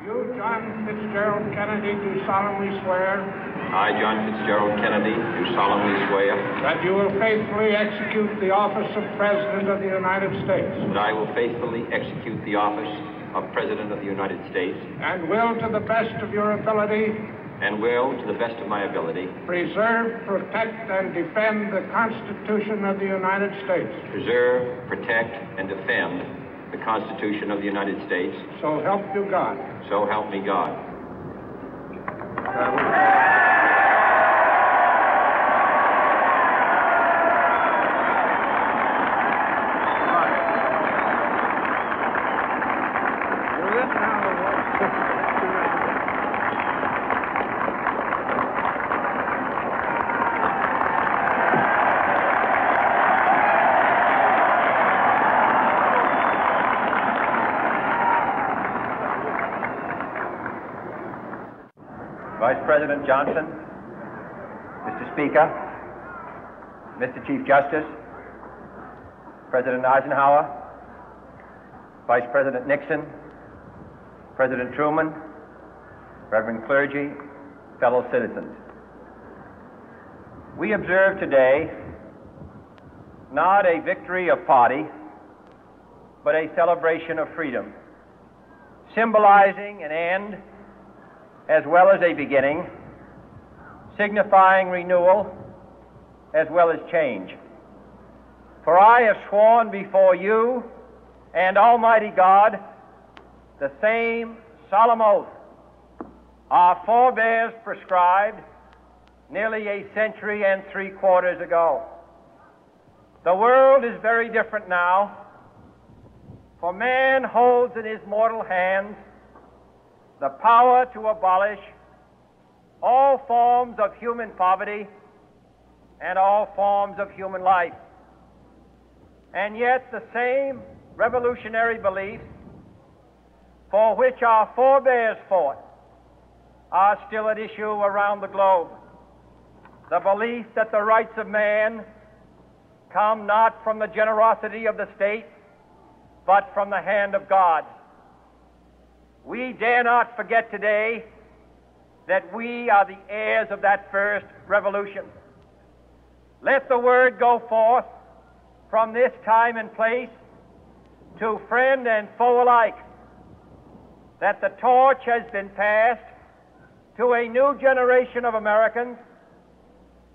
You, John Fitzgerald Kennedy, do solemnly swear. I, John Fitzgerald Kennedy, do solemnly swear. That you will faithfully execute the office of President of the United States. That I will faithfully execute the office of President of the United States. And will, to the best of your ability. And will, to the best of my ability. Preserve, protect, and defend the Constitution of the United States. Preserve, protect, and defend the Constitution of the United States. So help you God. So help me God. Vice President Johnson, Mr. Speaker, Mr. Chief Justice, President Eisenhower, Vice President Nixon, President Truman, Reverend clergy, fellow citizens. We observe today not a victory of party, but a celebration of freedom, symbolizing an end as well as a beginning, signifying renewal as well as change. For I have sworn before you and Almighty God the same solemn oath our forebears prescribed nearly a century and 3/4 ago. The world is very different now, for man holds in his mortal hands the power to abolish all forms of human poverty and all forms of human life. And yet the same revolutionary beliefs for which our forebears fought are still at issue around the globe. The belief that the rights of man come not from the generosity of the state, but from the hand of God. We dare not forget today that we are the heirs of that first revolution. Let the word go forth from this time and place to friend and foe alike that the torch has been passed to a new generation of Americans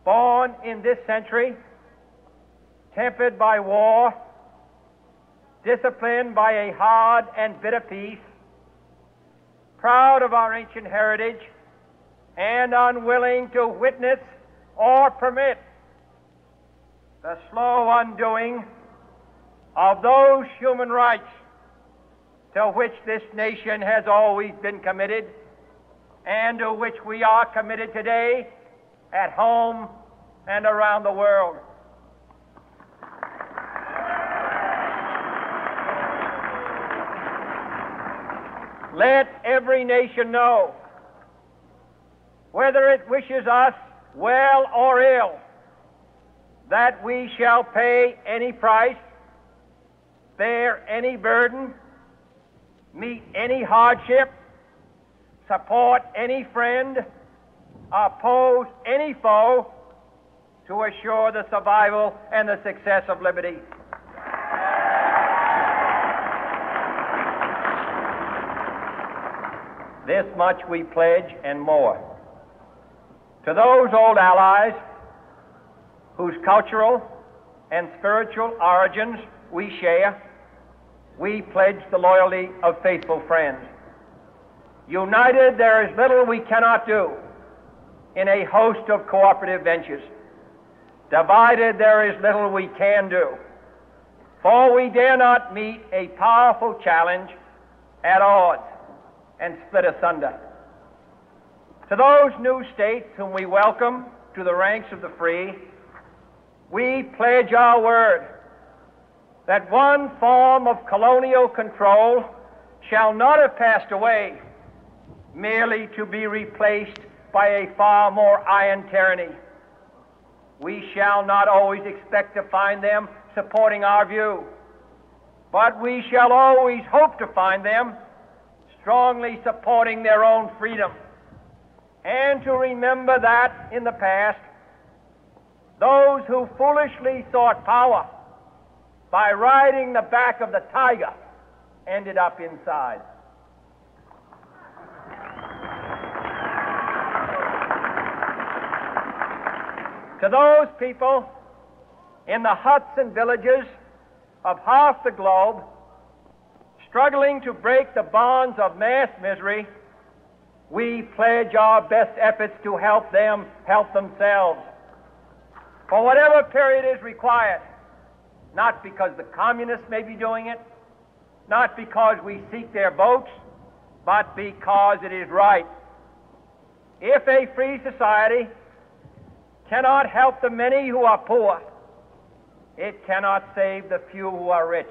born in this century, tempered by war, disciplined by a hard and bitter peace, proud of our ancient heritage, and unwilling to witness or permit the slow undoing of those human rights to which this nation has always been committed and to which we are committed today at home and around the world. Let every nation know, whether it wishes us well or ill, that we shall pay any price, bear any burden, meet any hardship, support any friend, oppose any foe to assure the survival and the success of liberty. This much we pledge and more. To those old allies whose cultural and spiritual origins we share, we pledge the loyalty of faithful friends. United, there is little we cannot do in a host of cooperative ventures. Divided, there is little we can do, for we dare not meet a powerful challenge at odds and split asunder. To those new states whom we welcome to the ranks of the free, we pledge our word that one form of colonial control shall not have passed away merely to be replaced by a far more iron tyranny. We shall not always expect to find them supporting our view, but we shall always hope to find them strongly supporting their own freedom, and to remember that in the past, those who foolishly sought power by riding the back of the tiger ended up inside. To those people in the huts and villages of half the globe struggling to break the bonds of mass misery, we pledge our best efforts to help them help themselves for whatever period is required, not because the communists may be doing it, not because we seek their votes, but because it is right. If a free society cannot help the many who are poor, it cannot save the few who are rich.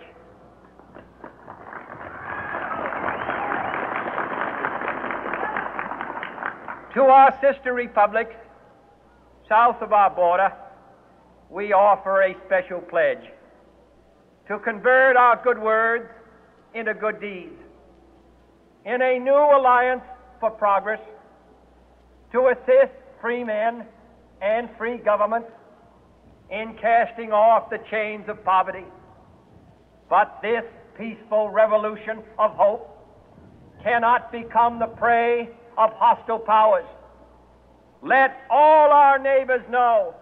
To our sister republics south of our border, we offer a special pledge to convert our good words into good deeds, in a new alliance for progress, to assist free men and free governments in casting off the chains of poverty. But this peaceful revolution of hope cannot become the prey of hostile powers. Let all our neighbors know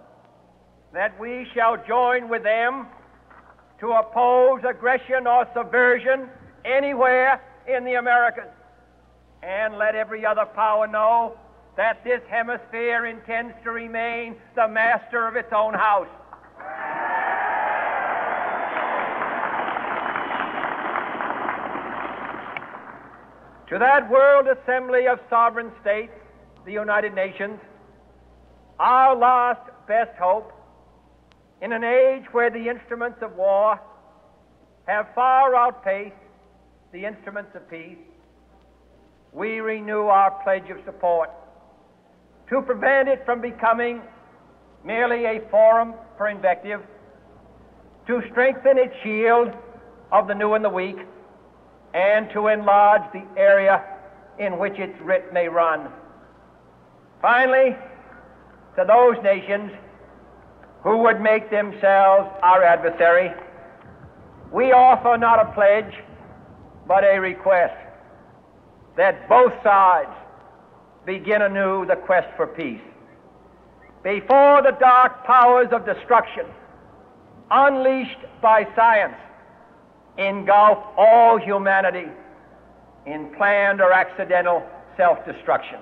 that we shall join with them to oppose aggression or subversion anywhere in the Americas. And let every other power know that this hemisphere intends to remain the master of its own house. To that World Assembly of Sovereign States, the United Nations, our last best hope, in an age where the instruments of war have far outpaced the instruments of peace, we renew our pledge of support to prevent it from becoming merely a forum for invective, to strengthen its shield of the new and the weak, and to enlarge the area in which its writ may run. Finally, to those nations who would make themselves our adversary, we offer not a pledge, but a request that both sides begin anew the quest for peace. Before the dark powers of destruction, unleashed by science, engulf all humanity in planned or accidental self-destruction.